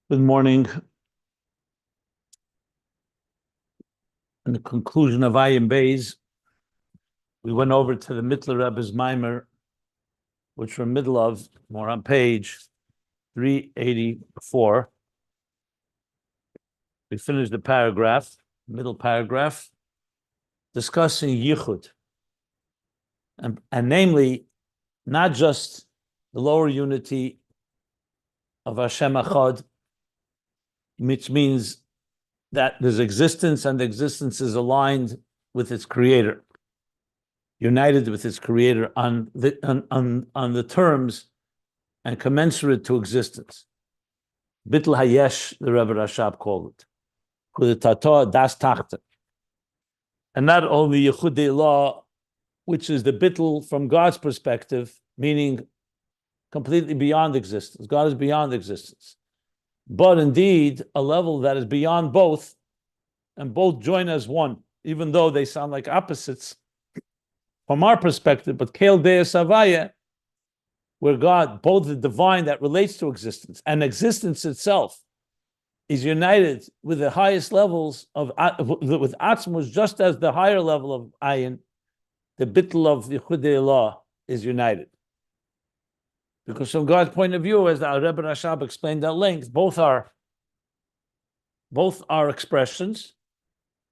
Good morning. In the conclusion of Ayin Beis, we went over to the Mittler Rebbe's Maimer, which we're in the middle of. We're on page 384. We finished the paragraph, middle paragraph, discussing Yichud, and namely, not just the lower unity of Hashem Echad, which means that there's existence and the existence is aligned with its creator, united with its creator on the terms and commensurate to existence. Bittul Hayesh, the Rebbe Rashab called it. Kudetata das Tachte. And not only Yechudei Law, which is the bittul from God's perspective, meaning completely beyond existence. God is beyond existence. But indeed, a level that is beyond both, and both join as one, even though they sound like opposites from our perspective, but Kel Deus Havaya, where God, both the divine that relates to existence and existence itself, is united with the highest levels with Atzmus, just as the higher level of Ayin, the bittul of Yechudei Law, is united. Because from God's point of view, as the Rebbe Rashab explained at length, both are expressions.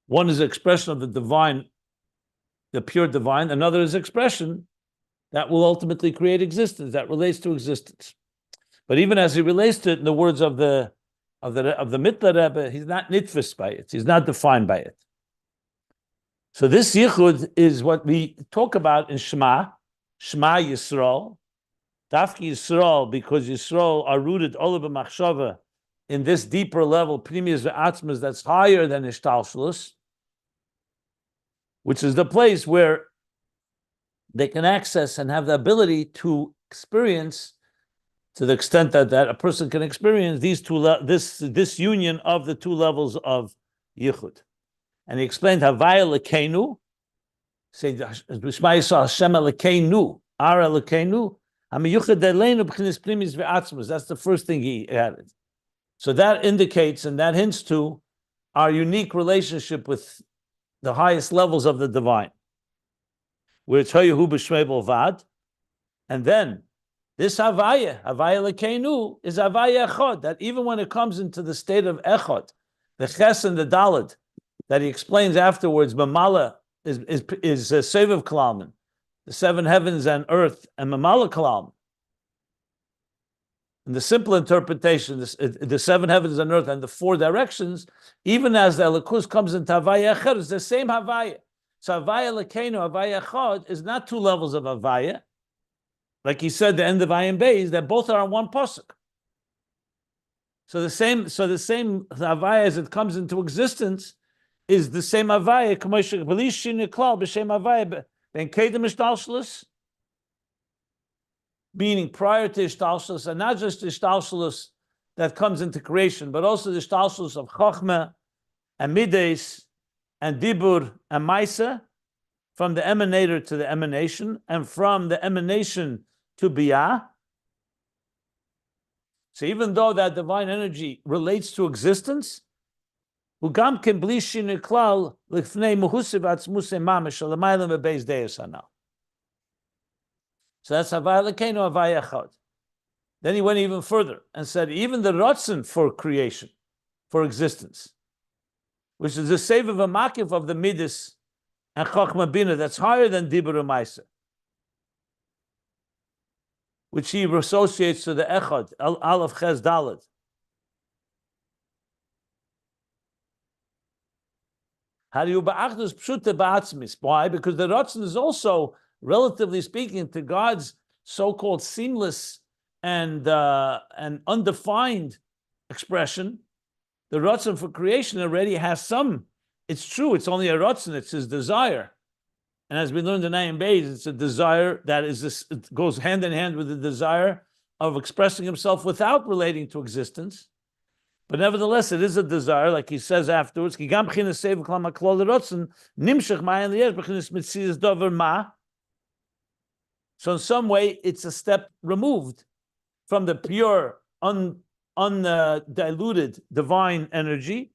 One is expression of the divine, the pure divine. Another is expression that will ultimately create existence, that relates to existence. But even as he relates to it, in the words of the Mittler Rebbe, he's not nitfis by it. He's not defined by it. So this yichud is what we talk about in Shema Yisroe, Dafki Yisroe, because Yisroe are rooted all of a machshava in this deeper level, Pnimius ve'atzmas, that's higher than Ishtalshlus, which is the place where they can access and have the ability to experience, to the extent that a person can experience this union of the two levels of Yichud. And he explained Havaya Elokeinu, say Shema Yisrael Hashem Elokeinu, Our Elokeinu, that's the first thing he added. So that indicates and that hints to our unique relationship with the highest levels of the divine, where it's Hayahu b'Shmei Bolvad, and then this Havaya Elokeinu, is Havaya Echad, that even when it comes into the state of Echad, the Ches and the Daled, that he explains afterwards, Mamala is Seviv Kalalman, the seven heavens and earth, and Mamala Kalam. In the simple interpretation, the seven heavens and earth and the four directions, even as the Elokus comes into Havaya Echad, it's the same Havaya. So Havaya Elokeinu, Havaya Echad, is not two levels of Havaya. Like he said, the end of Ayin Beis, that both are on one pasuk. So the same Havaya as it comes into existence is the same Havaya, meaning prior to Ishtalshlus, and not just Ishtalshlus that comes into creation, but also the Ishtalshlus of Chochmah and Mides and Dibur and Maisa, from the emanator to the emanation, and from the emanation to Biyah. So even though that divine energy relates to existence, so that's Havaya Elokeinu, Havaya Echad. Then he went even further and said, even the Ratzon for creation, for existence, which is the save of a makif of the Midas and Chochmah Bina, that's higher than Dibur and Maisa, which he associates to the Echad, Aleph Ches Daled. How do you ba'achdus pshute ba'atzmis? Why? Because the Ratzon is also, relatively speaking, to God's so-called seamless and undefined expression. The Ratzon for creation already has some. It's true. It's only a Ratzon. It's his desire. And as we learned in Ayin Beis, it's a desire that it goes hand in hand with the desire of expressing himself without relating to existence. But nevertheless, it is a desire, like he says afterwards. So in some way, it's a step removed from the pure, undiluted divine energy,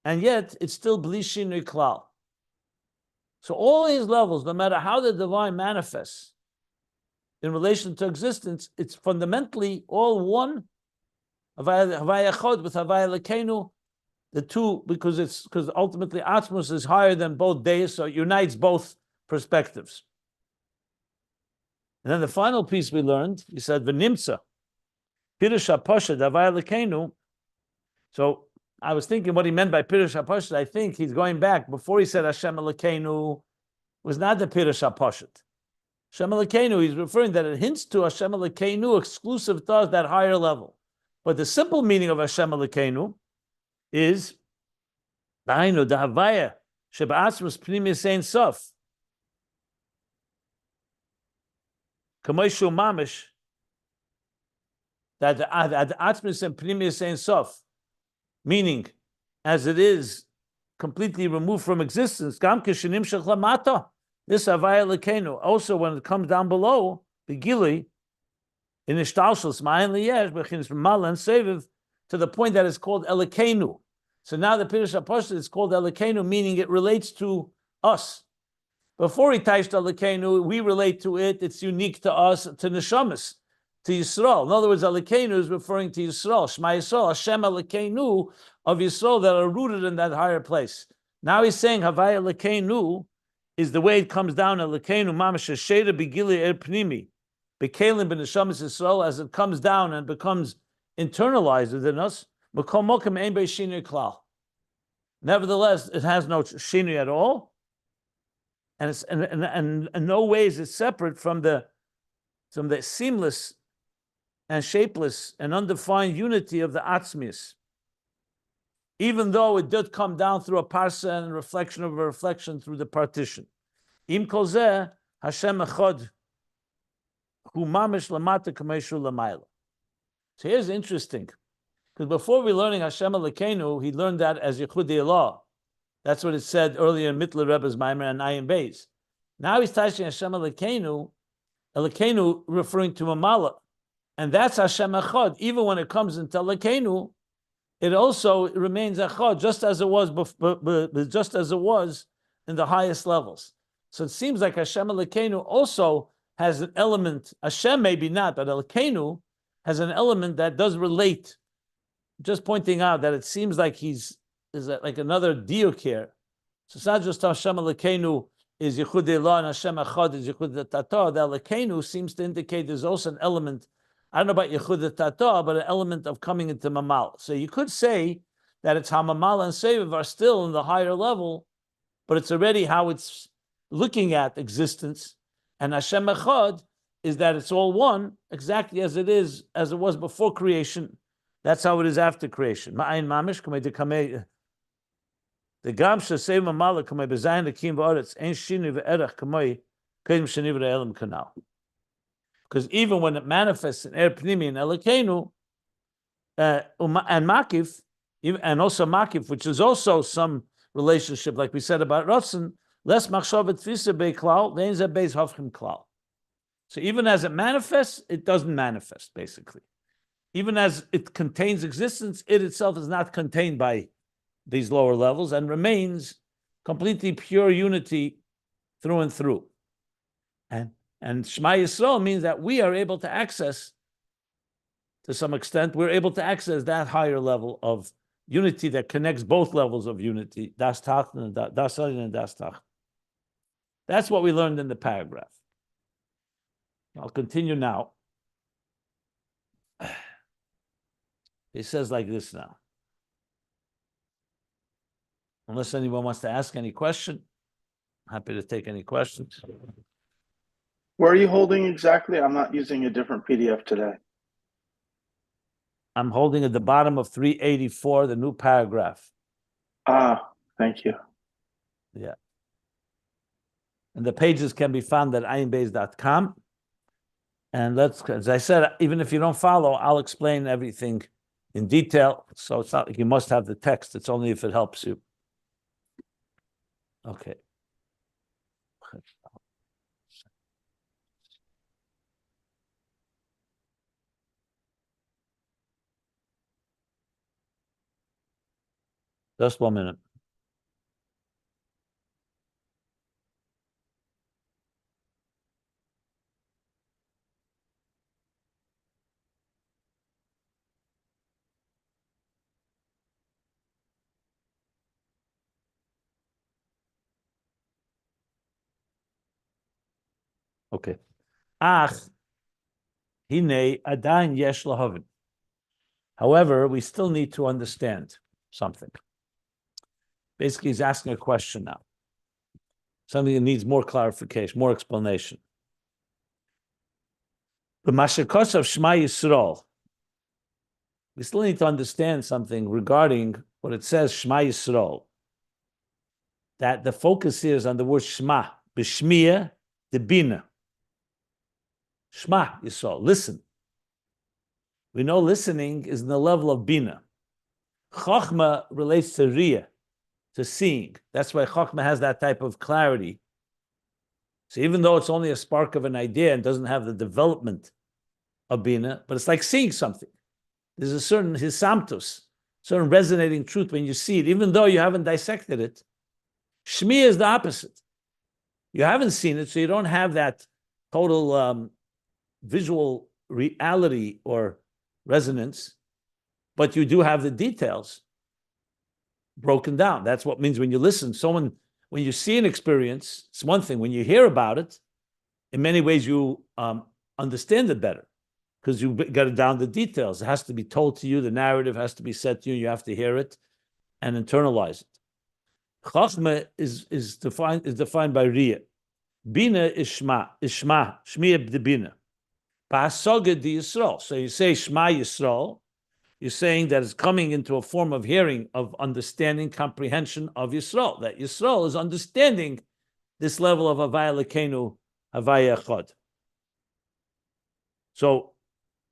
and yet it's still bli shinui klal. So all these levels, no matter how the divine manifests in relation to existence, it's fundamentally all one. Havaya Echad with Havaya Elokeinu, the two, because ultimately Atmos is higher than both days, so it unites both perspectives. And then the final piece we learned, he said, V'nimtza, Pirush HaPashad, Havaya Elokeinu. So I was thinking what he meant by Pirush HaPashad. I think he's going back, before he said Hashem Elokeinu, was not the Pirush HaPashad. Hashem Elokeinu, he's referring that it hints to Hashem Elokeinu exclusive to us, that higher level. But the simple meaning of Hashem Elokeinu is Dainu, the Havaya, Sheba'atzmus Pnimis Ein Sof. Kamoishu Mamish, that the Atzmus and Pnimis Ein Sof, meaning as it is completely removed from existence, Gam Kishinim Shechlamata, this Havaya Elokeinu, also when it comes down below, the Gili, in Ishtalshus, Ma'ayin Liyesh, B'chinis Mal and Seviv, to the point that it's called Elokeinu. So now the Pirush HaPashad is called Elokeinu, meaning it relates to us. Before he touched Elokeinu, we relate to it, it's unique to us, to Neshamas, to Yisroe. In other words, Elokeinu is referring to Yisroe, Shema Yisroel, Hashem Elokeinu of Yisroel that are rooted in that higher place. Now he's saying Havaya Elokeinu is the way it comes down, Elokeinu, Mamash Sheda B'Gili Er Pnimi, B'Kelim B'Neshamas Yisroel, as it comes down and becomes internalized within us. Nevertheless, it has no shinui at all, and it's and in no ways it's separate from the seamless and shapeless and undefined unity of the Atzmius. Even though it did come down through a parsa and reflection of a reflection through the partition. Im kol zeh Hashem echad hu mamish lamata kameshu lamayla. So here's interesting, because before we learning Hashem Elokeinu, he learned that as Yichudei Allah. That's what it said earlier in Mittler Rebbe's Maimer and Ayin Beis. Now he's touching Hashem Elokeinu, Elokeinu referring to Mamala, and that's Hashem Echad. Even when it comes into Elokeinu, it also remains Echad, just as it was in the highest levels. So it seems like Hashem Elokeinu also has an element. Hashem maybe not, but Elokeinu has an element that does relate. Just pointing out that it seems like is like another diuk here. So it's not just Hashem Elokeinu is Yichudei Allah and Hashem Echad is Yichudei Tata. The Elokeinu seems to indicate there's also an element, I don't know about Yichudei Tata, but an element of coming into Mamal. So you could say that it's how Mamal and Seviv are still in the higher level, but it's already how it's looking at existence. And Hashem Echad is that it's all one, exactly as it is, as it was before creation. That's how it is after creation. Ma'ayin mamish kamei dekamei. The gam shasei mamala kamei bezayin lekim v'aretz ein shini v'erach kamei kedim sheni v're'elim kanal. Because even when it manifests in pnimi and Elokeinu and makif, and also makif, which is also some relationship, like we said about Ratzon, less machshavet tfisa beklal, ve'en zeh beis hafchim klal. So even as it manifests, it doesn't manifest, basically. Even as it contains existence, it itself is not contained by these lower levels and remains completely pure unity through and through. And Shema Yisrael means that we are able to access, to some extent, we're able to access that higher level of unity that connects both levels of unity, das Tach and das Alin and das Tach. That's what we learned in the paragraph. I'll continue now. He says like this now. Unless anyone wants to ask any question, happy to take any questions. Where are you holding exactly? I'm not using a different PDF today. I'm holding at the bottom of 384, the new paragraph. Ah, thank you. Yeah. And the pages can be found at ayinbeis.com. And as I said, even if you don't follow, I'll explain everything in detail. So it's not like you must have the text. It's only if it helps you. Okay. Just 1 minute. Okay. Ach, hine adain yesh lahavin. However, we still need to understand something. Basically, he's asking a question now. Something that needs more clarification, more explanation. The Mashakos of Shema Yisrael. We still need to understand something regarding what it says, Shema Yisrael. That the focus here is on the word Shema, B'Shmiya, the Bina. Shema Yisrael, listen. We know listening is in the level of Bina. Chochmah relates to Riyah, to seeing. That's why Chochmah has that type of clarity. So even though it's only a spark of an idea and doesn't have the development of Bina, but it's like seeing something. There's a certain hisamtus, certain resonating truth when you see it, even though you haven't dissected it. Shmiya is the opposite. You haven't seen it, so you don't have that total visual reality or resonance, but you do have the details broken down. That's what it means when you listen. When you see an experience, it's one thing. When you hear about it, in many ways you understand it better because you got it down the details. It has to be told to you. The narrative has to be said to you. You have to hear it and internalize it. Chachma is defined by Riyah. Bina is Shema. Shmiya the Bina. Ba'asoga di Yisrael. So you say Shema Yisrael, you're saying that it's coming into a form of hearing, of understanding, comprehension of Yisrael. That Yisrael is understanding this level of Havaya Elokeinu, Havaya Echad. So,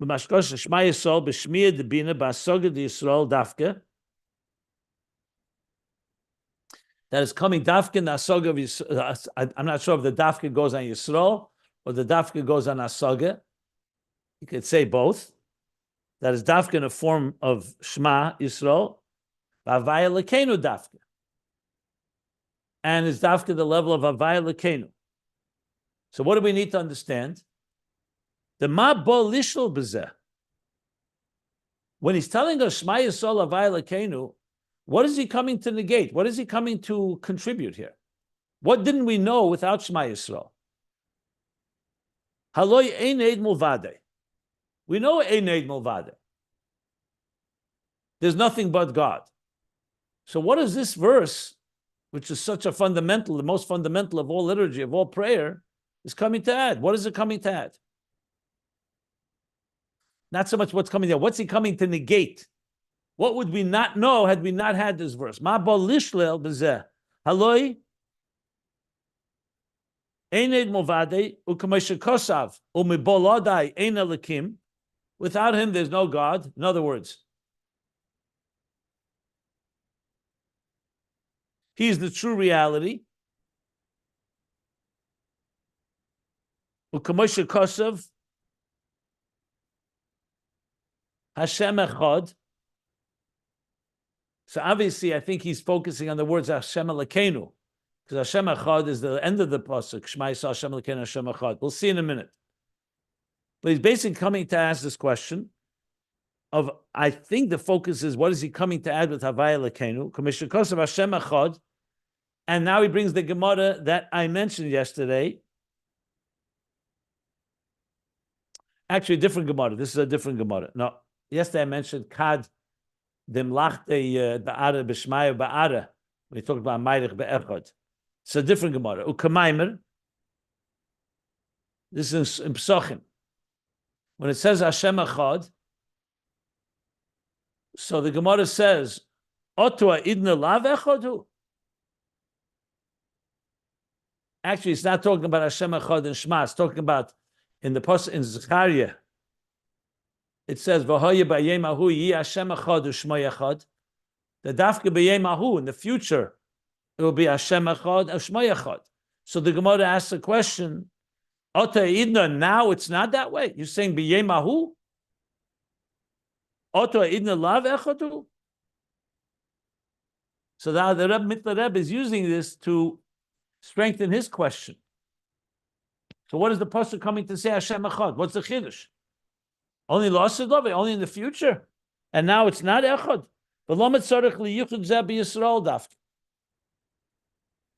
b'mashkosh Shema Yisrael, b'shmiya the Bina, ba'asoga di Yisrael dafke, that is coming dafke in the asoga of Yisrael. I'm not sure if the dafke goes on Yisrael or the dafke goes on asoga. You could say both. That is dafke in a form of Shema Yisrael, Havaya Elokeinu dafke, and it's dafke the level of Havaya Elokeinu. So what do we need to understand? The ma bo lishol b'zeh. When he's telling us Shema Yisrael Havaya Elokeinu, what is he coming to negate? What is he coming to contribute here? What didn't we know without Shema Yisrael? Haloi ein eid mulvade. We know ein eid mulvade. There's nothing but God. So what is this verse, which is such a fundamental, the most fundamental of all liturgy, of all prayer, is coming to add? What is it coming to add? Not so much what's coming there. What's he coming to negate? What would we not know had we not had this verse? Ma bo lishlel b'zeh. Haloi ein eid mulvade u'kamei shekosav u'mibolodai ein Elokim. Without him, there's no God. In other words, he is the true reality. U'kamei shekosav Hashem echad. So obviously, I think he's focusing on the words Hashem Elokeinu, because Hashem echad is the end of the pasuk. Shema Yisrael Hashem Elokeinu Hashem echad. We'll see in a minute. But he's basically coming to ask this question of, I think the focus is, what is he coming to add with Havaya Elokeinu? Commission Kosav Hashem echad. And now he brings the Gemara that I mentioned yesterday. Actually, a different Gemara. This is a different Gemara. No, yesterday I mentioned Kad Demlachte Ba'ara B'Shmaya Ba'ara. We talked about Mayrich Be'echad. It's a different Gemara. Ukamaimer. This is in Psochim. When it says Hashem Echad, so the Gemara says, Otua idna lav echadu. Actually, it's not talking about Hashem Echad and Shema. It's talking about in the post in Zechariah. It says, V'hoye b'yemahu yi Hashem Echad u'Shema Echad. The dafke b'yemahu, in the future, it will be Hashem Echad and Shema Echad. So the Gemara asks the question, Ota idna, now it's not that way. You're saying b'yemahu? Ota idna lav echadu? So now the Rebbe is using this to strengthen his question. So what is the pasuk coming to say Hashem Echad? What's the chiddush? Only lost only in the future, and now it's not Echad. But Lomet Tzarich LiYichud Zeh BiYisrael Dafka.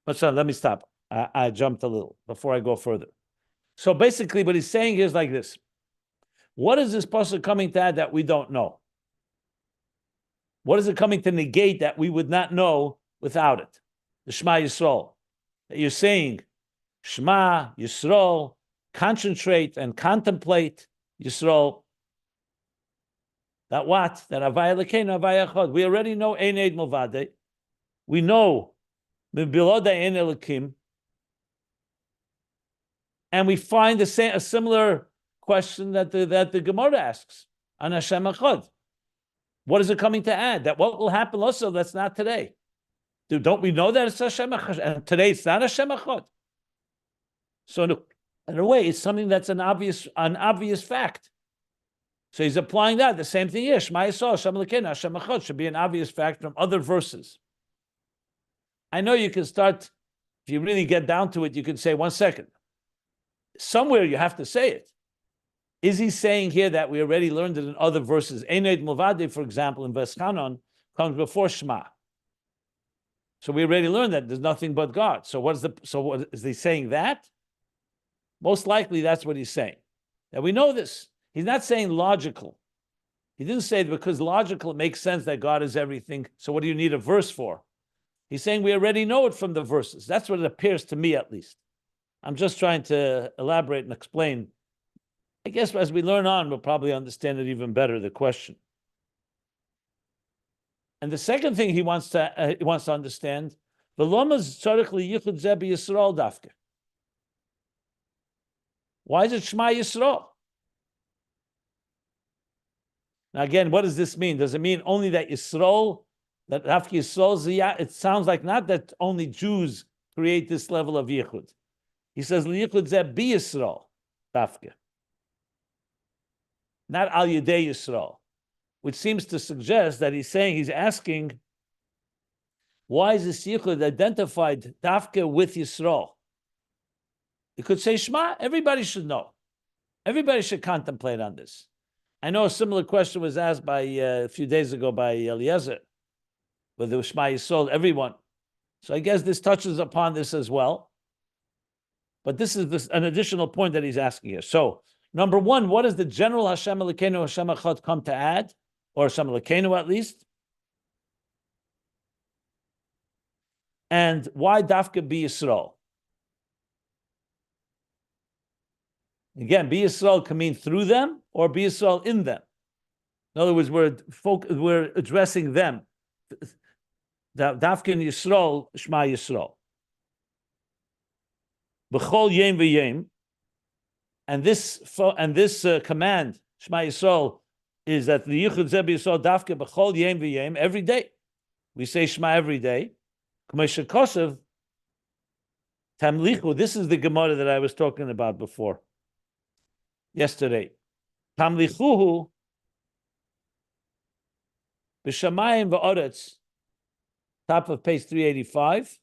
But let me stop. I jumped a little before I go further. So basically, what he's saying here is like this: what is this pasuk coming to add that we don't know? What is it coming to negate that we would not know without it? The Shema Yisrael. That you're saying, Shema Yisrael, concentrate and contemplate Yisrael. That what? That Havaya Elokeinu Negate. We already know Ein Eid Milvade. We know Mibilodai Ein Elokim. And we find a similar question that the Gemara asks on Hashem Echad. What is it coming to add? That what will happen also that's not today? Don't we know that it's Hashem Echad? And today it's not Hashem Echad. So in a way, it's something that's an obvious fact. So he's applying that. The same thing here. Shema Yisrael, Hashem Elokeinu, Hashem Echad should be an obvious fact from other verses. I know you can start, if you really get down to it, you can say, 1 second. Somewhere you have to say it. Is he saying here that we already learned it in other verses? Ein Eid Milvade, for example, in Veschanon, comes before Shema. So we already learned that there's nothing but God. So what is he saying that? Most likely that's what he's saying. That we know this. He's not saying logical. He didn't say because logical, it makes sense that God is everything. So what do you need a verse for? He's saying we already know it from the verses. That's what it appears to me, at least. I'm just trying to elaborate and explain. I guess as we learn on, we'll probably understand it even better, the question. And the second thing he wants to understand, why is it Shema Yisrael? Now again, what does this mean? Does it mean only that Yisrael, that Dafka Yisrael, it sounds like not that only Jews create this level of Yichud. He says, Yichud Zeh Bi Yisrael, Dafka. Not Al Yedei Yisrael, which seems to suggest that he's asking, why is this Yichud identified Dafka with Yisrael? He could say Shema, everybody should know. Everybody should contemplate on this. I know a similar question was asked by a few days ago by Eliezer, whether it was Shema Yisrael, everyone. So I guess this touches upon this as well. But this is an additional point that he's asking here. So, number one, what does the general Hashem Elokeinu, Hashem Echad come to add? Or Hashem Elokeinu at least? And why Dafka Bi Yisrael? Again, Bi Yisrael can mean through them or Bi Yisrael in them. In other words, we're addressing them. Dafka in Yisrael, Shema Yisrael. B'chol yem v'yem, and this command Shema Yisrael is that the Yichud Zeh Yisrael Dafka b'chol yem v'yem every day. We say Shema every day. K'meshe kosev tamlichu. This is the Gemara that I was talking about before yesterday. Tamlichuhu b'shamayim v'oretz. Top of page 385.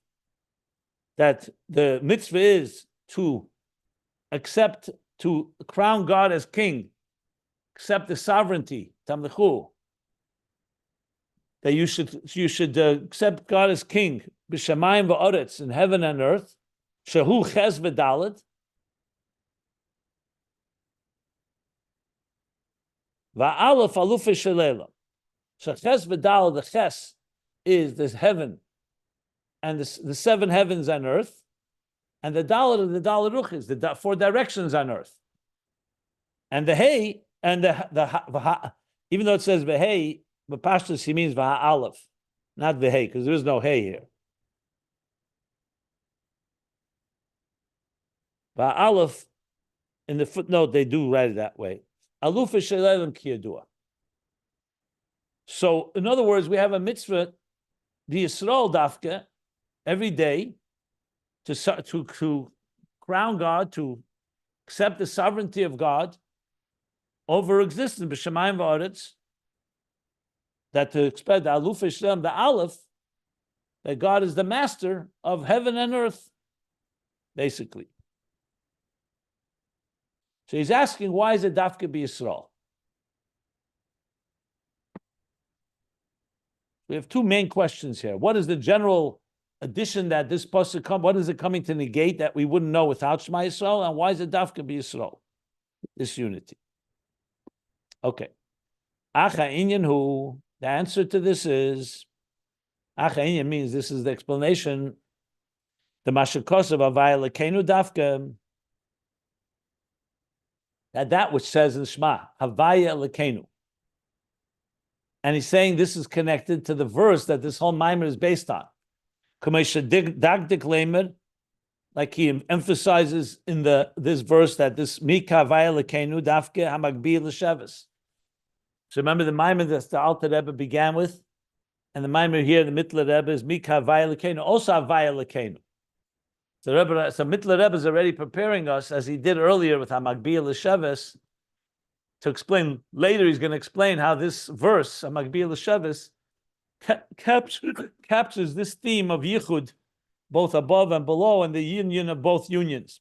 That the mitzvah is to crown God as king, accept the sovereignty, tamlichu. That you should accept God as king, b'shamayim v'oretz, in heaven and earth, shehu ches v'dalet, va'alef alufe shelela. Sheches v'dalet, the ches is this heaven, and the seven heavens on earth, and the dalet of the dalet ruchis, the 4 directions on earth, and the hey, and the even though it says v'hei, but pashtus he means v'ha'alef, not v'hei, because there is no hey here. V'ha'alef, in the footnote they do write it that way. Aluf shelelim kiyadua. So in other words, we have a mitzvah, the Yisrael dafka, every day to crown God, to accept the sovereignty of God over existence, b'shamayim v'aretz, that to expect the aluf Islam, the aleph, that God is the master of heaven and earth, basically. So he's asking, why is it dafka b'Yisrael? We have two main questions here. What is the general addition that this pasuk comes? What is it coming to negate that we wouldn't know without Shema Yisrael? And why is it dafka b'Yisrael? This unity. Okay. Acha inyan hu. The answer to this is Acha inyan means this is the explanation. The mashakos of Havaya Elokeinu dafka. That which says in Shema, Havaya Elokeinu. And he's saying this is connected to the verse that this whole mimer is based on. Like he emphasizes in this verse that this Mika Havaya Elokeinu dafke hamagbi l'sheves. So remember the mimer that the Alter Rebbe began with, and the mimer here, the Mittler Rebbe, is Mika Havaya Elokeinu, also Havaya Elokeinu. So Mittler Rebbe is already preparing us, as he did earlier with hamagbi l'sheves, to explain. Later he's going to explain how this verse, hamagbi l'sheves, captures this theme of yichud, both above and below, and the union of both unions.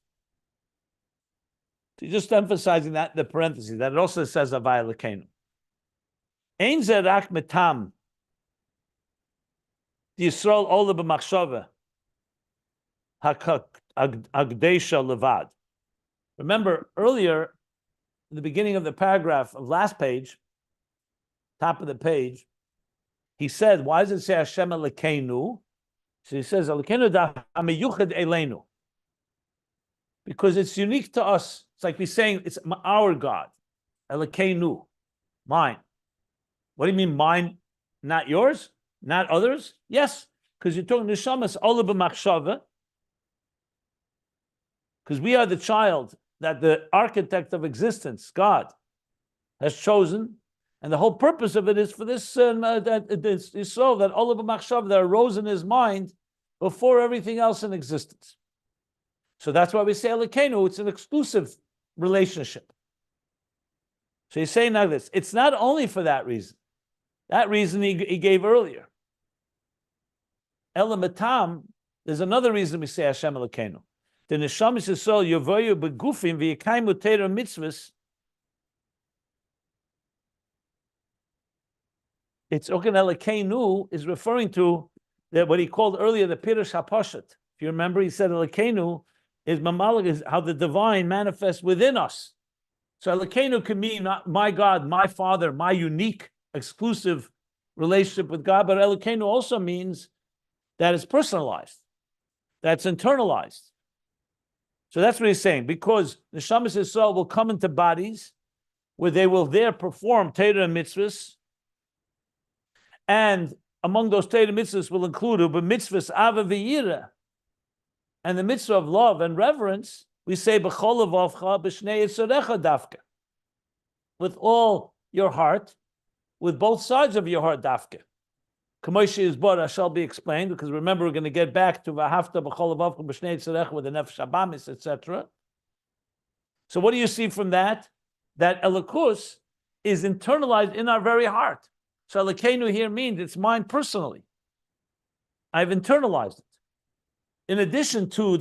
So just emphasizing that in the parentheses, that it also says Havaya Elokeinu. Ein ze rak metam Yisrael ola b'machshava ha'agdesha levad. Remember earlier, in the beginning of the paragraph of last page, top of the page, he said, why does it say Hashem Elokeinu? So he says, Elokeinu amiyuchad eleinu. Because it's unique to us. It's like we're saying, it's our God. Elokeinu, mine. What do you mean mine? Not yours? Not others? Yes, because you're talking neshamas ola b'machshava. Because we are the child that the architect of existence, God, has chosen, and the whole purpose of it is for this Yisroe, that ola b'machshava that arose in his mind before everything else in existence. So that's why we say Elokeinu. It's an exclusive relationship. So he's saying now this. It's not only for that reason. That reason he gave earlier. Elamatam, there's another reason we say Hashem Elokeinu. The neshamas Yisrael yovoyu begufim v'yekaimu Torah mitzvahs. It's Oken Elokeinu is referring to what he called earlier the Pirush HaPashat. If you remember, he said Elokeinu is mamalik, is how the divine manifests within us. So Elokeinu can mean not my God, my Father, my unique, exclusive relationship with God, but Elokeinu also means that it's personalized, that's internalized. So that's what he's saying, because the Neshamas Yisrael will come into bodies where they will there perform Torah and mitzvahs, and among those Torah mitzvahs will include Uba mitzvahs Ava v'yira, and the mitzvah of love and reverence. We say b'chol levavcha b'shnei yitzorecha dafka, with all your heart, with both sides of your heart dafka. Kamoshi is bora shall be explained, because remember we're going to get back to v'hafta b'chol levavcha b'shnei yitzorecha with the nefesh habamis, etc. So what do you see from that? That Elokus is internalized in our very heart. So Elokeinu here means it's mine personally. I've internalized it. In addition to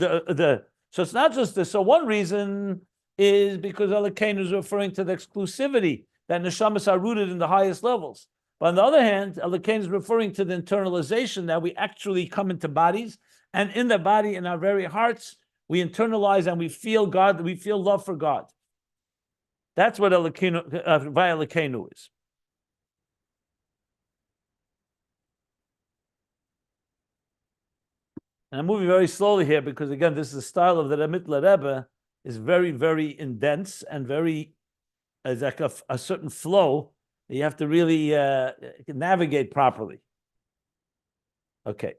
so it's not just this. So one reason is because Elokeinu is referring to the exclusivity that neshamas are rooted in the highest levels. But on the other hand, Elokeinu is referring to the internalization that we actually come into bodies, and in the body, in our very hearts, we internalize and we feel God. We feel love for God. That's what Havaya Elokeinu is. And I'm moving very slowly here because, again, this is the style of the Mittler Rebbe, is very, very intense and very, it's like a certain flow that you have to really navigate properly. Okay.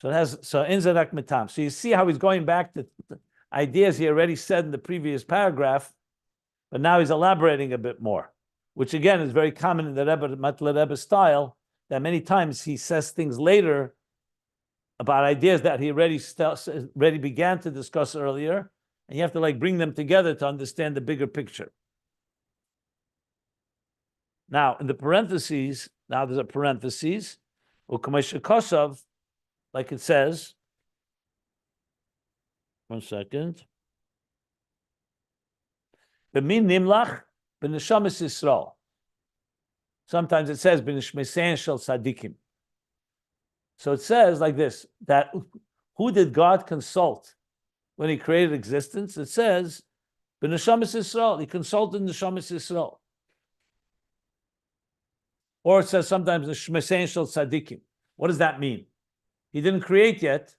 So Inzarak Mitam. So you see how he's going back to ideas he already said in the previous paragraph, but now he's elaborating a bit more, which again is very common in the Mittler Rebbe style, that many times he says things later about ideas that he already began to discuss earlier, and you have to bring them together to understand the bigger picture. Now, in the parentheses, now there's a parenthesis, Kosav, like it says. 1 second. B'min nimlach b'neshamas Yisrael. Sometimes it says b'neshmesein shel tzadikim. So it says like this, that who did God consult when he created existence? It says b'neshamas Yisrael. He consulted neshamas Yisrael. Or it says sometimes b'neshmesein shel tzadikim. What does that mean? He didn't create yet.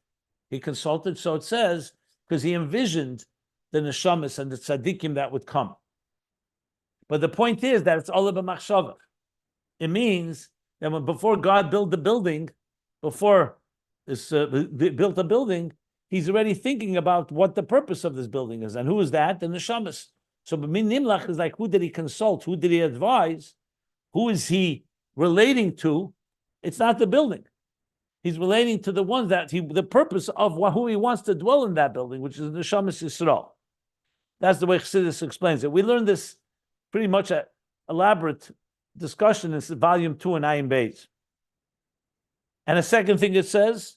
He consulted. So it says because he envisioned the neshamas and the tzaddikim that would come. But the point is that it's all about machshava. It means that before God built the building, before this built a building, he's already thinking about what the purpose of this building is. And who is that? The neshamas. So b'min nimlach is like, who did he consult? Who did he advise? Who is he relating to? It's not the building. He's relating to the ones that the purpose of who he wants to dwell in that building, which is the neshamas Yisrael. That's the way Chassidus explains it. We learned this pretty much an elaborate discussion in volume 2 in Ayin Beis. And a second thing it says,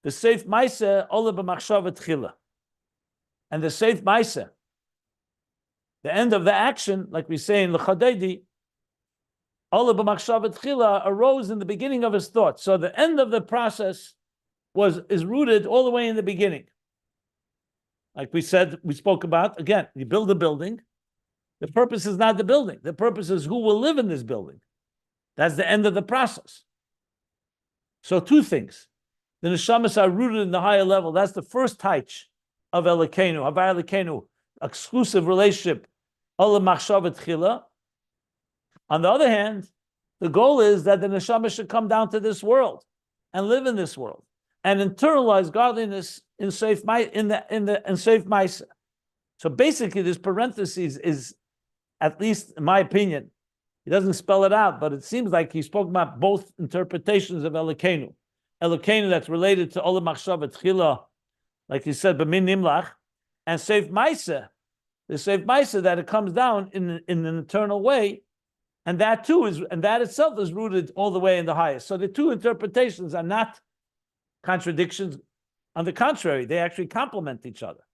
the Seif Maaseh ola b'machshava tchila. And the Seif Maaseh, the end of the action, like we say in L'chadedi, ola b'machshava tchila, arose in the beginning of his thoughts. So the end of the process is rooted all the way in the beginning. Like we said, we spoke about, again, you build a building. The purpose is not the building. The purpose is who will live in this building. That's the end of the process. So two things. The neshamas are rooted in the higher level. That's the first taich of Elokeinu, Havaya Elokeinu, exclusive relationship, ola machshava tchila. On the other hand, the goal is that the neshama should come down to this world and live in this world and internalize godliness in Seif Maaseh. So basically, this parenthesis is, at least in my opinion, he doesn't spell it out, but it seems like he spoke about both interpretations of Elokeinu. Elokeinu that's related to olam machshava tchila, like he said, b'min nimlach, and Seif Maaseh, the Seif Maaseh that it comes down in an eternal way, and that too that itself is rooted all the way in the highest. So the two interpretations are not contradictions. On the contrary, they actually complement each other.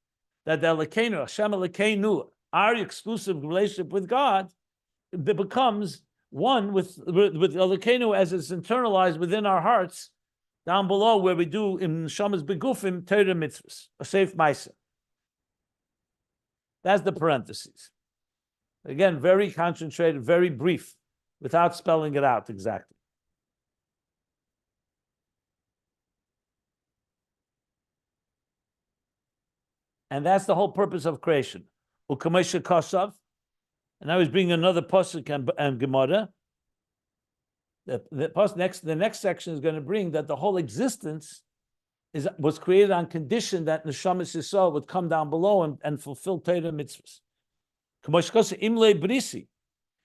That the Elokeinu, Hashem Elokeinu, our exclusive relationship with God, it becomes one with Elokeinu as it's internalized within our hearts, down below where we do in Shamas Begufim, Torah mitzvahs, a Seif Maaseh. That's the parentheses. Again, very concentrated, very brief, without spelling it out exactly. And that's the whole purpose of creation. Ukamesha Kosav. And I was bringing another pasuk and Gemara. The next section is going to bring that the whole existence was created on condition that Neshamas Yisrael would come down below and fulfill Torah mitzvahs.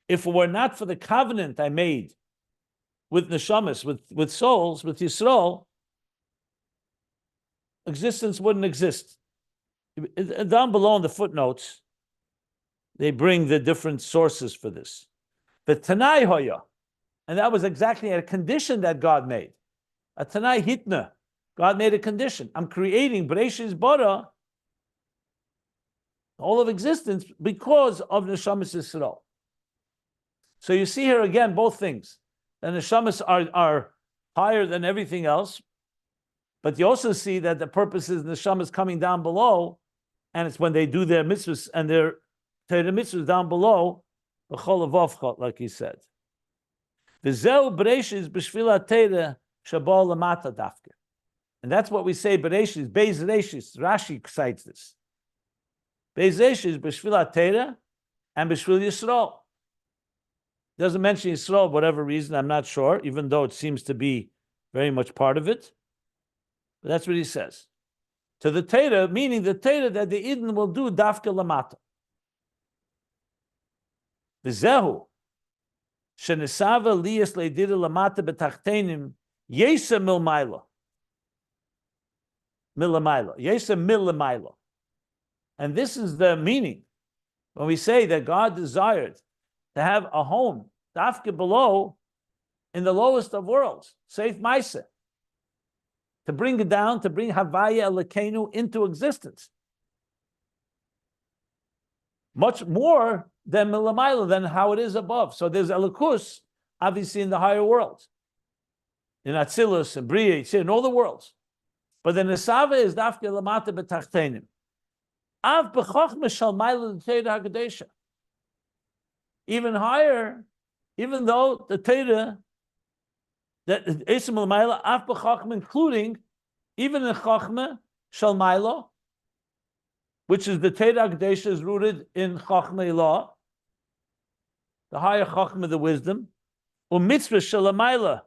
If it were not for the covenant I made with Neshamas, with souls, with Yisrael, existence wouldn't exist. Down below in the footnotes, they bring the different sources for this. The Tanai Hoya, and that was exactly a condition that God made. A Tanai Hitna, God made a condition. I'm creating Bereishis bara, all of existence, because of Neshamas Yisrael. So you see here again both things. The Neshamas are higher than everything else, but you also see that the purpose is Neshamas coming down below, and it's when they do their mitzvahs and their Torah mitzvahs down below, like he said. V'zeu Bereishis b'shvila Torah shabal lamata dafke. And that's what we say, Bereishis, Beis Reishis, Rashi cites this. Beis Reishis b'shvila Torah and b'shvil Yisrael. Doesn't mention Yisrael, for whatever reason, I'm not sure, even though it seems to be very much part of it. But that's what he says. To the Torah, meaning the Torah that the Eden will do dafke lamata. V'zehu, shenesava liyas leidira lamata betachtenim, yesa milmaila. Milamaila. Yesa milamaila. And this is the meaning. When we say that God desired to have a home, dafke below, in the lowest of worlds, Seif Maisa, to bring it down, to bring Havaya Elokeinu into existence. Much more than Milamayla, than how it is above. So there's Elokus, obviously in the higher worlds, in Atzilus and Bria, in all the worlds. But the Nesava is Dafke Lamata B'Tachtenim. Av B'Chochma Shalmayla L'Teira HaKadesha. Even higher, even though the Teira, that Esim L'Mayla, Av B'Chochma, including even in Chochma Shalmayla, which is the Teira HaKadesha is rooted in Chochma law, the higher Chochma, the wisdom, Mitzvah Shalamayla,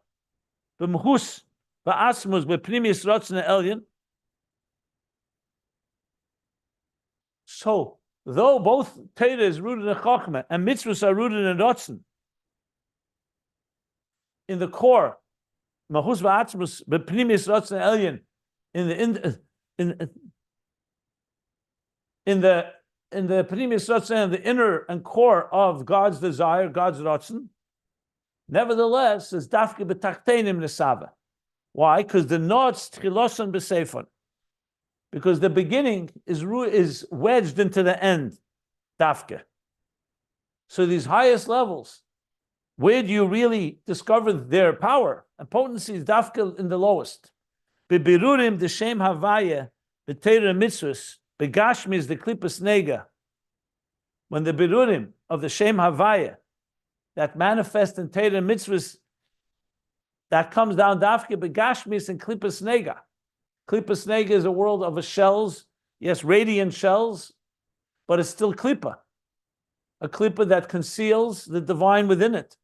B'Mhus, B'Asmus, B'Primis Rotzna Elyon. So, though both Teira is rooted in Chochma and mitzvahs are rooted in Rotzen, in the core, Mahus v'atzmus b'pnimis Rotzen Elyon, in the pnimis Rotzen, the inner and core of God's desire, God's Rotzen, nevertheless, is dafke b'tachtenim nesava. Why? Because the notes tchilosan b'seifon. Because the beginning is wedged into the end, dafke. So these highest levels, where do you really discover their power and potency? Is dafke in the lowest. Bebirurim the shem havaya, the teira mitzvahs, begashmis the klipas nega. When the birurim of the shem havaya that manifest in teira mitzvahs, that comes down dafke begashmis and klipas nega. Klipa Snega is a world of shells, yes, radiant shells, but it's still Klipa, a Klipa that conceals the divine within it,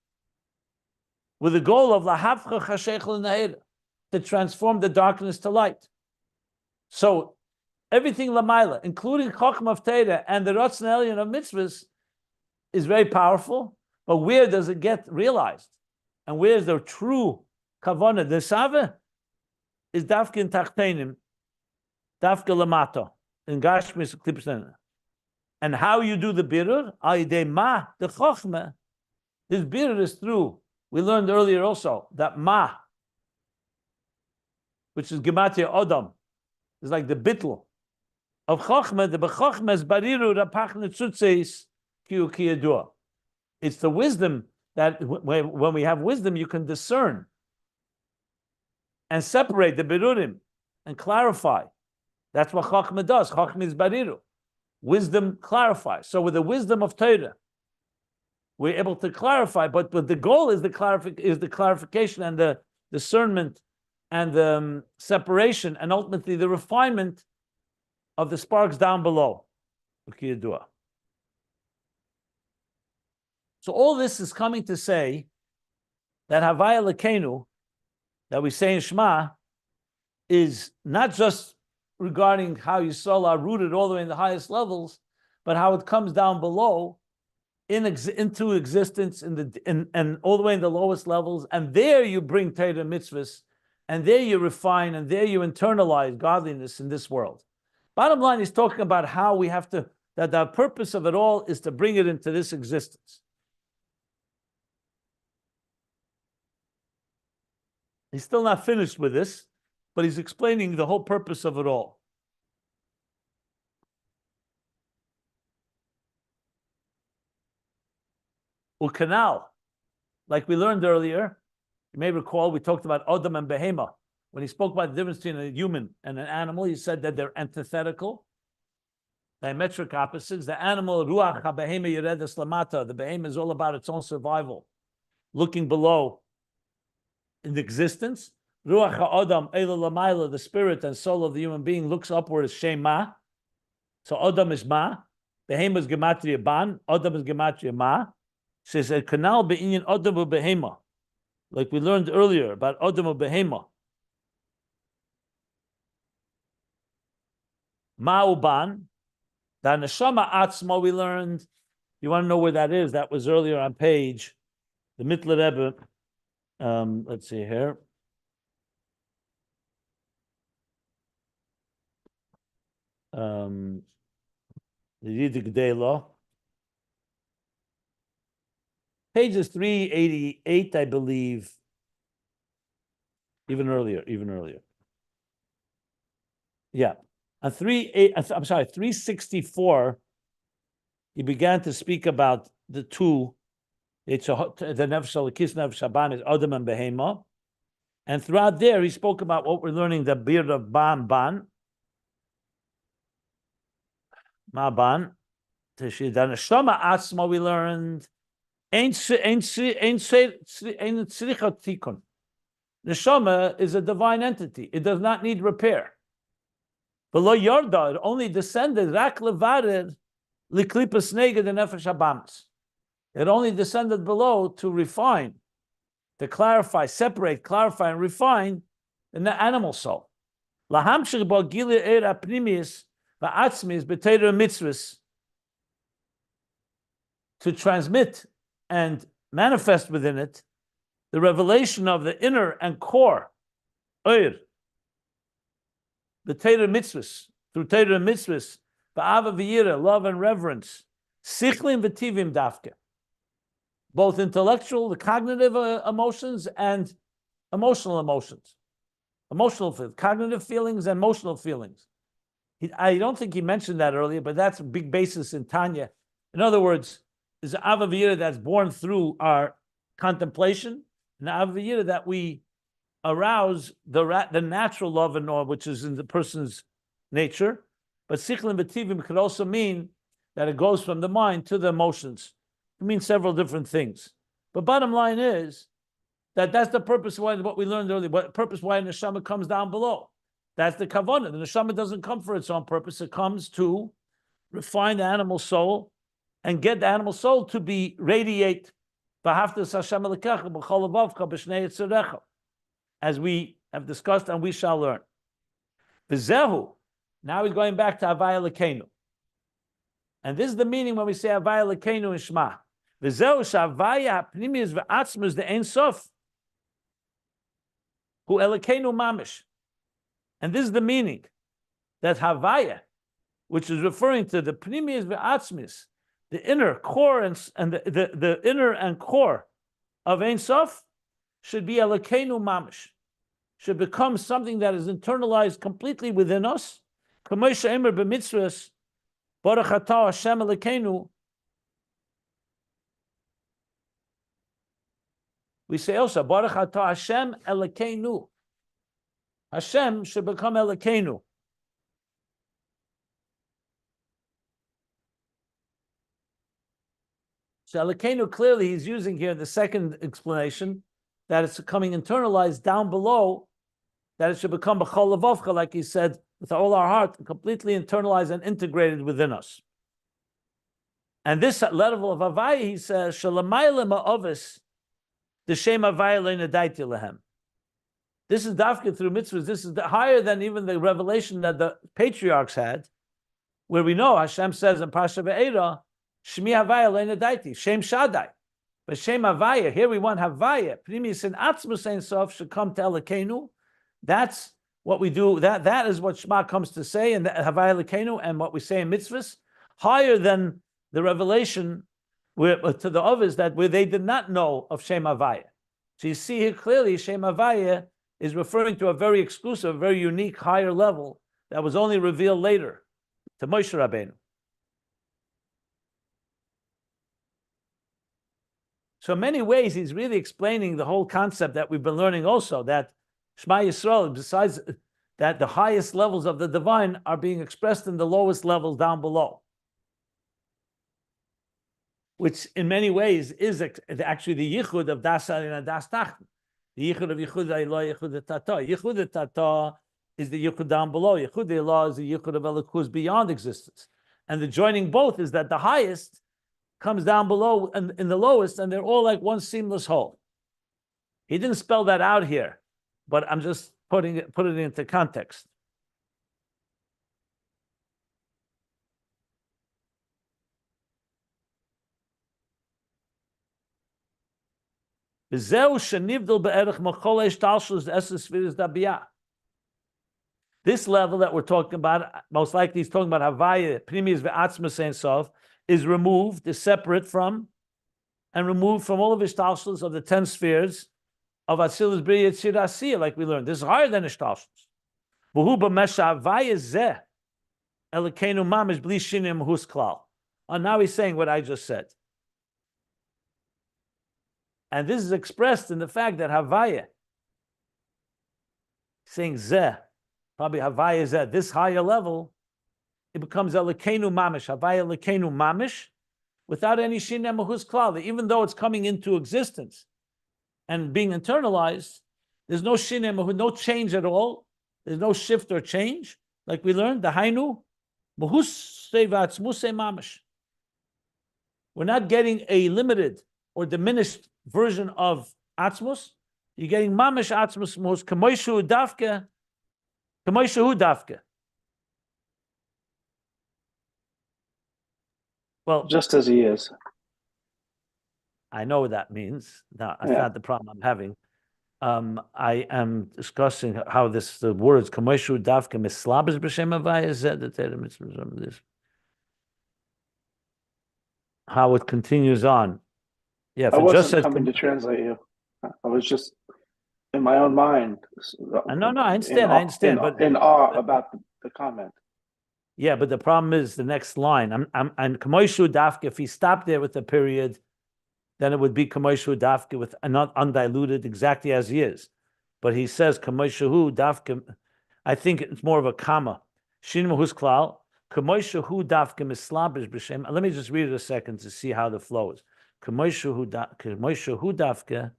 with the goal of Lahafcha Chashech L'Naheda, to transform the darkness to light. So everything Lamaila, including Chochmah of Teira and the Rotzen Elyon of mitzvahs, is very powerful, but where does it get realized? And where is the true Kavanah? The Sava is dafke in tachtenim, dafke lamato, in gashmis klipsen. And how you do the birur? Aidei ma, the chochma. This birur is through. We learned earlier also that ma, which is gematria odam, is like the bittel of chochma. The bechochma is bariru rapach netzutzeis kiu kiyadua. It's the wisdom that when we have wisdom, you can discern and separate the birurim and clarify. That's what Chachma does. Chachma is bariru. Wisdom clarifies. So with the wisdom of Torah, we're able to clarify, but the goal is the clarification and the discernment and the separation and ultimately the refinement of the sparks down below. So all this is coming to say that Havaya Elokeinu, that we say in Shema, is not just regarding how Yisroe are rooted all the way in the highest levels, but how it comes down below into existence and all the way in the lowest levels. And there you bring Torah mitzvahs, and there you refine, and there you internalize godliness in this world. Bottom line, he's talking about how we have to, that the purpose of it all is to bring it into this existence. He's still not finished with this, but he's explaining the whole purpose of it all. Canal, like we learned earlier, you may recall we talked about Adam and Behema. When he spoke about the difference between a human and an animal, he said that they're antithetical, diametric opposites. The animal, Ruach HaBehema Yeredes Lamata, the Behema is all about its own survival, looking below in existence. Ruach HaAdam Eila Lamayla, the spirit and soul of the human being, looks upward as Shema. So Adam is Ma, Behema is Gematria Ban, Adam is Gematria Ma. Says a canal be'inyan Adam u'Behema, like we learned earlier about Adam u'Behema. Ma'uban, the neshama atzma we learned. You want to know where that is? That was earlier on page, the Mittler Rebbe. Let's see here. The Yidik Dela. Pages 388, I believe, even earlier. Yeah. On 364, he began to speak about the two. It's the nefesh alakis, nefesh haban is Adam and Behema. And throughout there, he spoke about what we're learning, the beard of ban, ma ban. The neshama atzma we learned, ein tzricha tikun. Neshama is a divine entity. It does not need repair. Below Yarda, it only descended rak levared liklipas neged the nefesh habamis. It only descended below to refine, to clarify, separate, clarify, and refine the animal soul. Lahamshich bo gili era pnimis va'atzmis b'teira mitzvahs, to transmit and manifest within it the revelation of the inner and core, the Torah mitzvahs, through Torah mitzvahs, ba'ava v'yira, love and reverence, sichlim v'tivim dafke, both intellectual, the cognitive emotions, and emotional cognitive feelings and emotional feelings. I don't think he mentioned that earlier, but that's a big basis in Tanya. In other words, there's an ava v'yira that's born through our contemplation, and the ava v'yira that we arouse the natural love and awe, which is in the person's nature. But sichlim v'tivim could also mean that it goes from the mind to the emotions. It means several different things. But bottom line is that that's the purpose why what we learned earlier. What purpose why the neshama comes down below? That's the kavanah. The neshama doesn't come for its own purpose. It comes to refine the animal soul and get the animal soul to be radiate. As we have discussed and we shall learn. V'zehu, now he's going back to Havaya Elokeinu. And this is the meaning when we say Havaya Elokeinu in Shema. V'zehu shavaya pnimius v'atzmus the Ein Sof, hu Elokeinu mamish. And this is the meaning that Havaya, which is referring to the pnimius v'atzmus, the inner core and the inner and core of Ein Sof, should be Elokeinu mamish, should become something that is internalized completely within us. K'moshe Eimer b'mitzvahs, Baruch atah Hashem Elokeinu. We say also, Baruch atah Hashem Elokeinu. Hashem should become Elokeinu. So Elokeinu, clearly he's using here the second explanation, that it's becoming internalized down below, that it should become b'chol levavcha, like he said, with all our heart, completely internalized and integrated within us. And this level of Havaya, he says, shalamayla ma'ovis, the shem Havaya Elokeinu Negate lehem. This is dafka through mitzvahs. This is higher than even the revelation that the patriarchs had, where we know Hashem says in Pasha Ve'era, Shmi Havaya Elokeinu Negate, Shem Shaddai. But Shem Havaya, here we want Havaya, Pnimis and Atzmus Ein Sof should come to Elokeinu. That's what we do. That is what Shema comes to say, and Havaya Elokeinu, and what we say in mitzvahs, higher than the revelation to the others that where they did not know of Shem Havaya. So you see here clearly Shem Havaya is referring to a very exclusive, very unique, higher level that was only revealed later to Moshe Rabbeinu. So in many ways, he's really explaining the whole concept that we've been learning also, that Shema Yisroel, besides that the highest levels of the divine are being expressed in the lowest levels down below, which in many ways is actually the yichud of Das Elyon and Das Tachten. The yichud of Yichud Eloah, Yichud Tata. Yichud Tata is the yichud down below. Yichud Eloah is the yichud of Elokus beyond existence. And the joining both is that the highest comes down below and in the lowest, and they're all like one seamless whole. He didn't spell that out here, but I'm just putting it into context. This level that we're talking about, most likely he's talking about Havaya, Pnimis ve'atzmus Ein Sof, is removed, is separate from, and removed from all of his talshus of the 10 spheres of Atzilus B'Riya Yetzirah Asiyah, like we learned. This is higher than Ishtalshlus. V'hu b'mesha Havaya zeh Elokeinu mamish bli shinim hus klal. And now he's saying what I just said. And this is expressed in the fact that Havaya, saying zeh, probably Havaya zeh, this higher level, it becomes Elokeinu mamish, Havaya Elokeinu mamish, without any shinem hus klal. Even though it's coming into existence and being internalized, there's no shinem, no change at all. There's no shift or change. Like we learned, the hainu, mahus sevatz muse mamish. We're not getting a limited or diminished version of atzmus. You're getting mamish atzmus mos kamoishu dafke, kamoishu dafke. Well, just as he is. I know what that means. No, that's not the problem I'm having. I am discussing how the words kamoishu dafke mislabes b'shem Havaya zed this. How it continues on. Yeah, I wasn't just coming to translate you. I was just in my own mind. No, I understand. But in awe about the comment. Yeah, but the problem is the next line. I'm kamoishu dafke. If he stopped there with the period, then it would be kamoishu dafke with not undiluted, exactly as he is. But he says kamoishu dafke. I think it's more of a comma. Shin mahus klal. Kamoishu dafke mislabish b'shem. Let me just read it a second to see how the flow is. Kamoishu dafke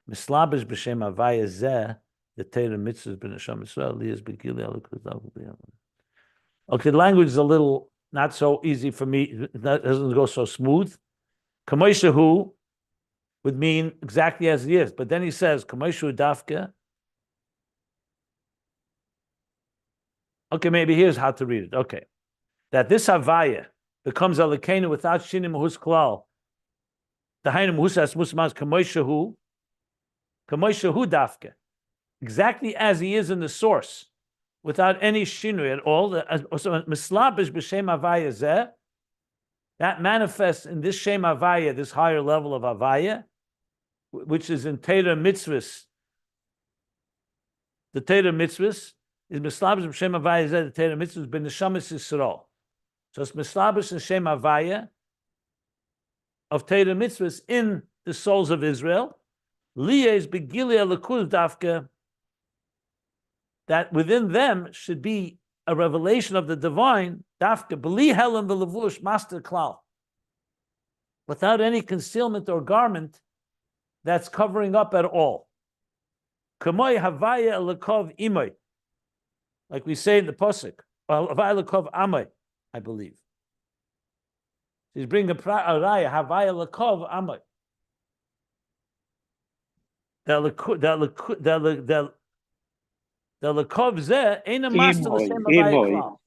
mislabish b'shem Havaya zeh the Torah mitzvahs b'neshama Yisrael liyas b'gili alukuz. Okay, the language is a little not so easy for me. It doesn't go so smooth. Kamoishu would mean exactly as he is, but then he says kamoishu dafke. Okay, maybe here's how to read it. Okay, that this Havaya becomes Elokeinu without shinim hus klal. The hainu husas musmas kamoishu dafke, exactly as he is in the source, without any shinui at all. Mislabish b'shem Havaya zeh, that manifests in this shem Havaya, this higher level of Havaya, which is in Torah mitzvahs. The Torah mitzvahs is mislabish b'shem Havaya zeh. The Torah mitzvahs b'neshamas Yisroe. So it's mislabish and shem Havaya of Torah mitzvahs in the souls of Israel. Liyes begili alakuz dafke, that within them should be a revelation of the divine, dafke, beli helen v'levush master klal, without any concealment or garment that's covering up at all. Kamoi Havaya Elokeinu Negate, like we say in the pasuk, Havaya Elokeinu Negate, I believe. He's bringing a raya, Havaya Elokeinu Negate. The Elokeinu zeh ain't a master l'shem Havaya klal.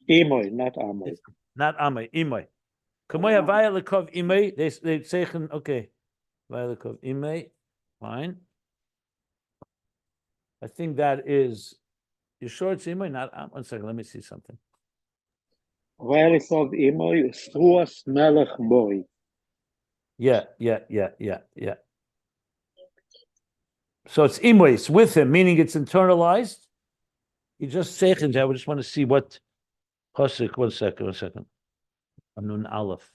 Imoy, not Amoy. Not Amoy, Imoy. Kamoi Havaya Elokeinu Negate. They say okay. Havaya Elokeinu Negate, fine. I think that is. You sure it's Imoy? Not 1 second. Let me see something. Velikov Imoy, Struas Melech Boy. Yeah. So it's Imoy, it's with him, meaning it's internalized. You just say it. I just want to see what pasuk. 1 second. Anun Aleph.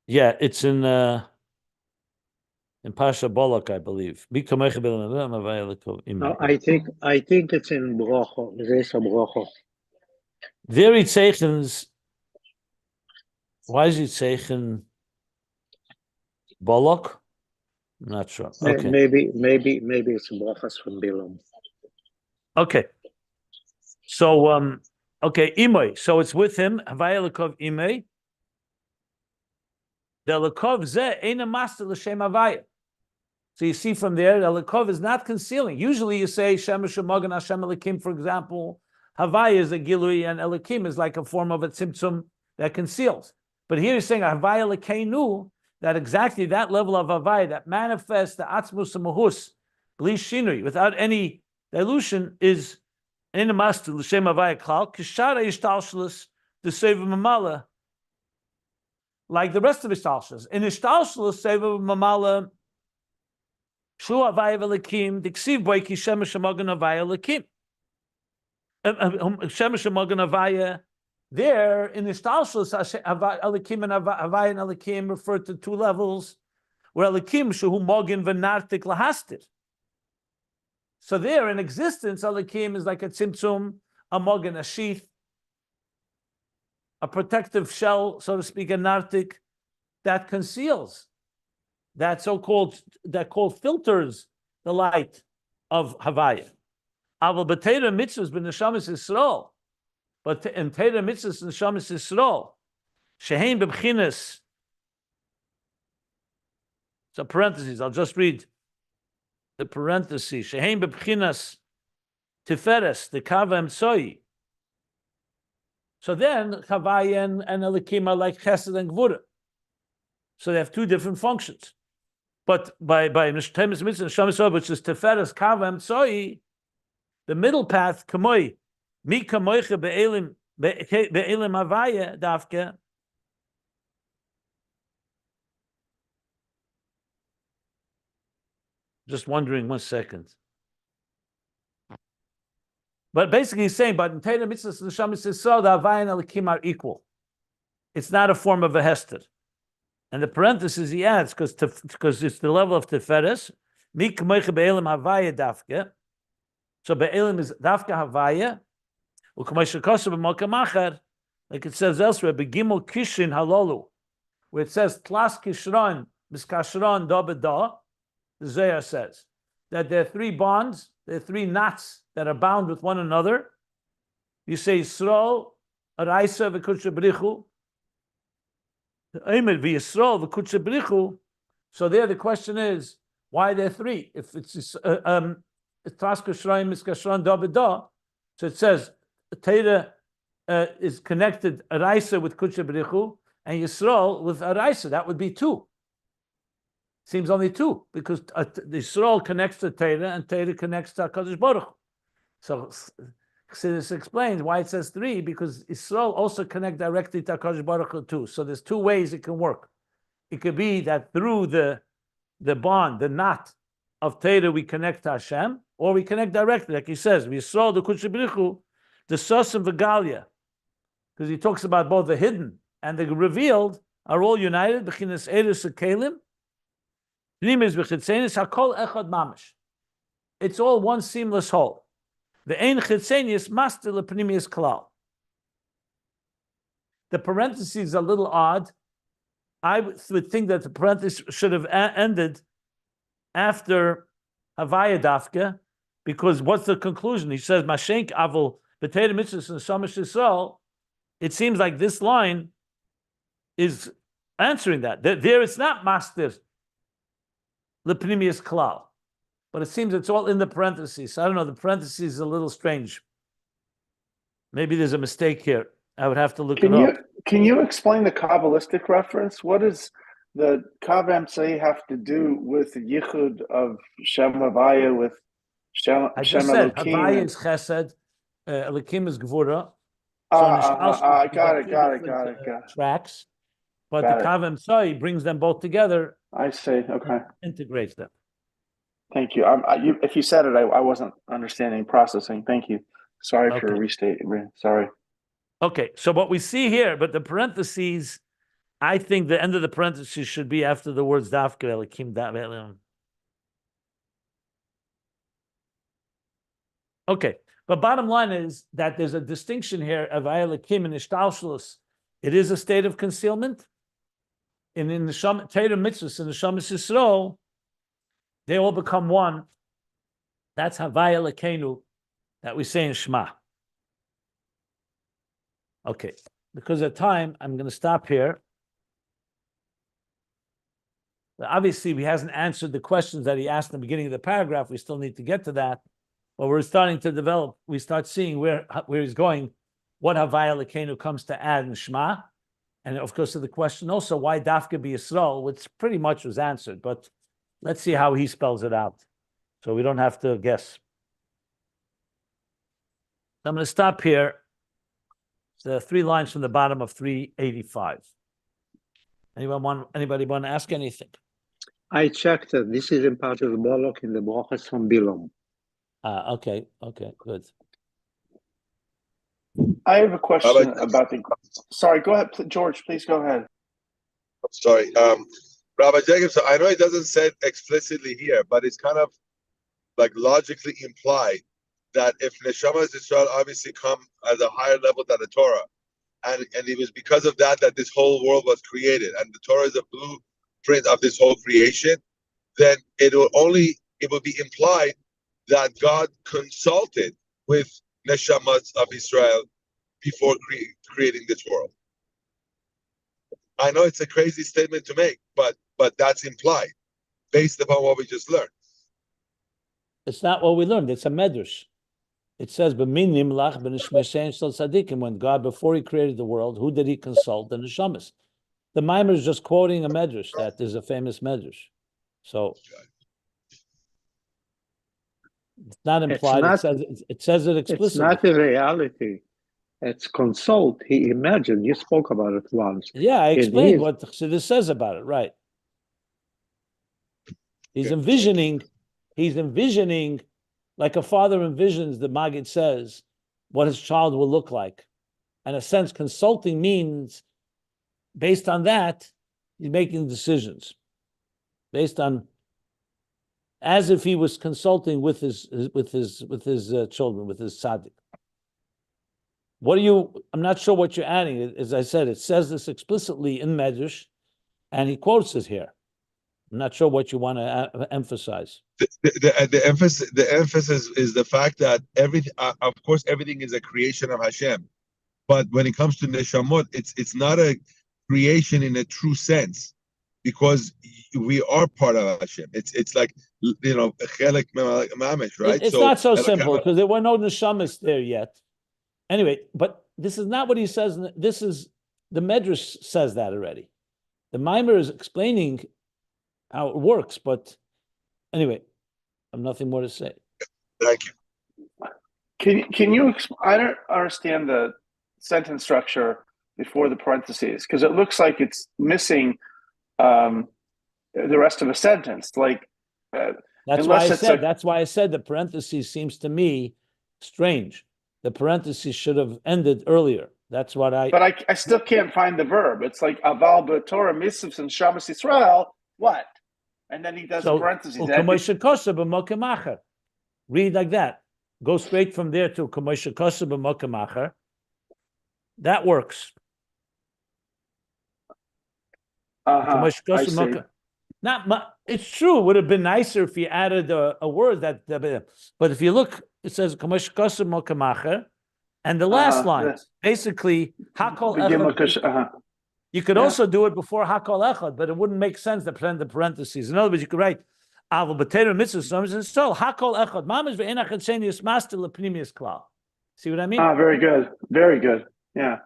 Yeah, it's in Pasha Bolak, I believe. No, I think it's in Brocho. Resa Brocho. There it zeichens. Why is it zeichen Bolak? I'm not sure. Okay. Maybe it's Brochas from Bilam. Okay. So okay, Imoy. So it's with him. Havaya Elokeinu Imoy. The Elokeinu zeh ain't a master l'shem Havaya. So you see from there, the Elokeinu is not concealing. Usually you say Shem Shemagan Hashem Elokim, for example. Havaya is a gilui, and Elokim is like a form of a tzimtzum that conceals. But here he's saying Havaya Elokeinu, that exactly that level of Havaya that manifests the atzmus mahus, bli shinui, without any dilution, is in the master l'shem Havaya klal kishara yishtalshlus the seva mamala like the rest of Ishtalshalos. In Ishtalshalos, Seva Mamala, Shu Havaya Elokeinu Negate, Boy Ki Shemesh Hamogen Havaya Elokim. Shemesh Hamogen Havaya. There in Ishtalshalos, Elokim and Havaya and Elokim refer to two levels, where Elokim Shehu Mogen V'Nartik Lahastir. So there in existence, Elokim is like a tzimtzum, a mogen, a sheath, a protective shell, so to speak, a nartik that conceals, that filters the light of Havaya. Aval b'teira mitzvahs b'neshamas Yisroe, but in teira mitzvahs neshamas Yisroe, shehein b'bchinas. So parentheses, I'll just read the parentheses. Shehein b'bchinas tiferes the kava emtsoi. So then Havaya and Elokim are like Chesed and Gvura. So they have two different functions. But by Neshtemis Mitzvah Neshamas, which is Tiferes Kava Emtsoi, the middle path Kamoi Mi Kamoicha Be'elim Havaya Dafke. Just wondering 1 second. But basically he's saying, but in Teira Mitzvahs and Neshamas Yisrael, the Havaya and Elokim are equal. It's not a form of a hester. And the parenthesis he adds, because it's the level of Tiferes, Mi K'moicha Be'elim Havaya Dafke. So Be'elim is Dafke Havaya, U'k'moicha Kosa B'mokam Acher, like it says elsewhere, Begimel Kishin Halolu, where it says Tlas Kishron, Miskashron Da B'da, the Zohar says, that there are three bonds, there are three knots that are bound with one another. You say Yisroel, Araisa, V'Kutsha B'richu, Eimer V'Yisroel, V'Kutsha B'richu. So there the question is, why are there three? If it's Taska Shraim, Miskashron, Da B'da, so it says Teira is connected Araisa with Kutsha B'richu, and Yisroel with Araisa. That would be two. Seems only two, because the Yisroel connects to Teira, and Teira connects to HaKadosh Baruch Hu. So this explains why it says three, because Yisroel also connect directly to HaKadosh Baruch Hu too. So there's two ways it can work. It could be that through the bond, the knot of Teira, we connect to Hashem, or we connect directly, like he says, Yisroel, the Kutsha B'richu, the Sos and V'galia, because he talks about both the hidden and the revealed are all united, B'chinas Eres Kelim, it's all one seamless whole. The ein chitzenius master lepnimius klal. The parentheses is a little odd. I would think that the parentheses should have ended after Havaya Dafke, because what's the conclusion? He says, Mashenk avol b'teira mitzvahs and shamash Yisrael. It seems like this line is answering that. There it's not master Lepnimius klal, but it seems it's all in the parentheses. I don't know. The parentheses is a little strange. Maybe there's a mistake here. I would have to look it up. Can you explain the Kabbalistic reference? What does the Kav Emtsei have to do with the Yichud of Shem Havaya with Shem I just said Elokim? Havaya is Chesed, Elokim is Gvura. Got it. Tracks, but the Kav Emtsei brings them both together. I see. Okay. Integrates them. Thank you. If you said it, I wasn't understanding processing. Thank you. Sorry for restating. Sorry. Okay. So what we see here, but the parentheses, I think the end of the parentheses should be after the words Dafke Elokim Dafke. Okay. But bottom line is that there's a distinction here of Elokim and Ishtalshalos. It is a state of concealment. And in the Teira Mitzvahs and the Neshamas Yisroel, they all become one. That's Havaya Elokeinu that we say in Shema. Okay, because of time, I'm going to stop here. But obviously, he hasn't answered the questions that he asked in the beginning of the paragraph. We still need to get to that. But we're starting to develop. We start seeing where he's going, what Havaya Elokeinu comes to add in Shema. And of course, the question also, why Dafke be Yisrael, which pretty much was answered, but let's see how he spells it out. So we don't have to guess. I'm going to stop here. The 3 lines from the bottom of 385. Anybody want to ask anything? I checked that this is in part of the Bolok in the Brochas from Bilom. Okay, good. I have a question about the. Sorry, go ahead, George. Please go ahead. I'm sorry, Rabbi Jacobs. I know it doesn't say it explicitly here, but it's kind of like logically implied that if Neshamas Israel obviously come at a higher level than the Torah, and it was because of that that this whole world was created, and the Torah is a blueprint of this whole creation, then it will be implied that God consulted with Neshamas of Israel before creating this world. I know it's a crazy statement to make, but that's implied based upon what we just learned. It's not what we learned. It's a medrash. It says, "B'minim lach b'nishmeshen shel tzadikim." When God, before He created the world, who did He consult? The neshamas. The mimer is just quoting a medrash. That is a famous medrash. So it's not implied. It says it explicitly. It's not a reality. It's consult. He imagined. You spoke about it once. Yeah, I explained what Chassidus says about it. Right. He's envisioning, like a father envisions, the Maggid says, what his child will look like. In a sense, consulting means, based on that, he's making decisions. Based on, as if he was consulting with his children, with his tzaddik. I'm not sure what you're adding. As I said, it says this explicitly in Medrash, and he quotes it here. I'm not sure what you want to emphasize. The emphasis is the fact that of course, everything is a creation of Hashem, but when it comes to neshamot, it's not a creation in a true sense, because we are part of Hashem. It's like, chelek mamish, right? It's not so simple, because there were no neshamas there yet. Anyway, but this is not what he says. This is the Medrash says that already. The mimer is explaining how it works, but anyway, I have nothing more to say. Thank you. Can you? I don't understand the sentence structure before the parentheses, because it looks like it's missing the rest of a sentence. Like that's why I said the parentheses seems to me strange. The parentheses should have ended earlier. That's what I. But I still can't find the verb. It's like aval b'Torah mitzvos and shamas Yisrael. What? And then he does parentheses. Read like that. Go straight from there to Kamosha Kosa b'Mokamacher. That works. I see. It's true. It would have been nicer if he added a word but if you look, it says Kamosha Kosa b'Mokamacher, and the last line basically Hakol Echad. You could also do it before Hakol Echad, but it wouldn't make sense to put in the parentheses. In other words, you could write Aval B'Teira Mitzvah and so Hakol Echad Mamish ve'enach etzenius master lepnimius klal. See what I mean? Very good, very good. Yeah.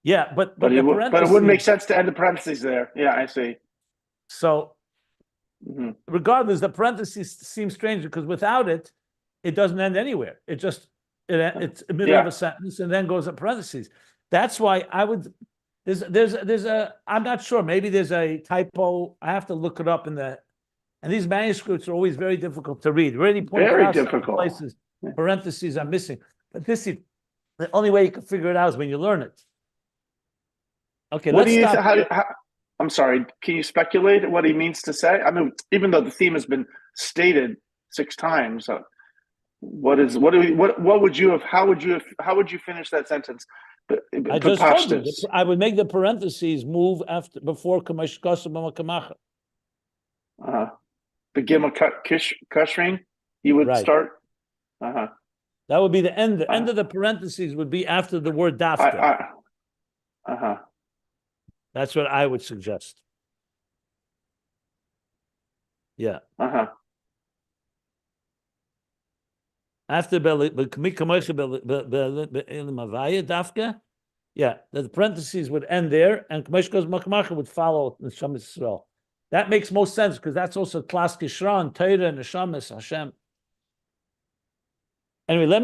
Yeah, but it wouldn't make sense to end the parentheses there. Yeah, I see. So, regardless, the parentheses seem strange because without it, it doesn't end anywhere. It's a middle of a sentence and then goes to parentheses. That's why I would. There's a. I'm not sure. Maybe there's a typo. I have to look it up and these manuscripts are always very difficult to read. Really pointed out some places parentheses are missing. But this is the only way you can figure it out is when you learn it. Okay, I'm sorry. Can you speculate what he means to say? I mean, even though the theme has been stated 6 times, how would you finish that sentence? I just told you, I would make the parentheses move before Kamash Kosa Kamacha. The Gimel Kashrin, you would start. That would be the end. The end of the parentheses would be after the word dafka. That's what I would suggest. Yeah. After dafka, yeah, the parentheses would end there, and would follow the Shamas Yisrael. That makes most sense because that's also Klas Kishran, Torah, and Neshamas Hashem. Anyway, let me.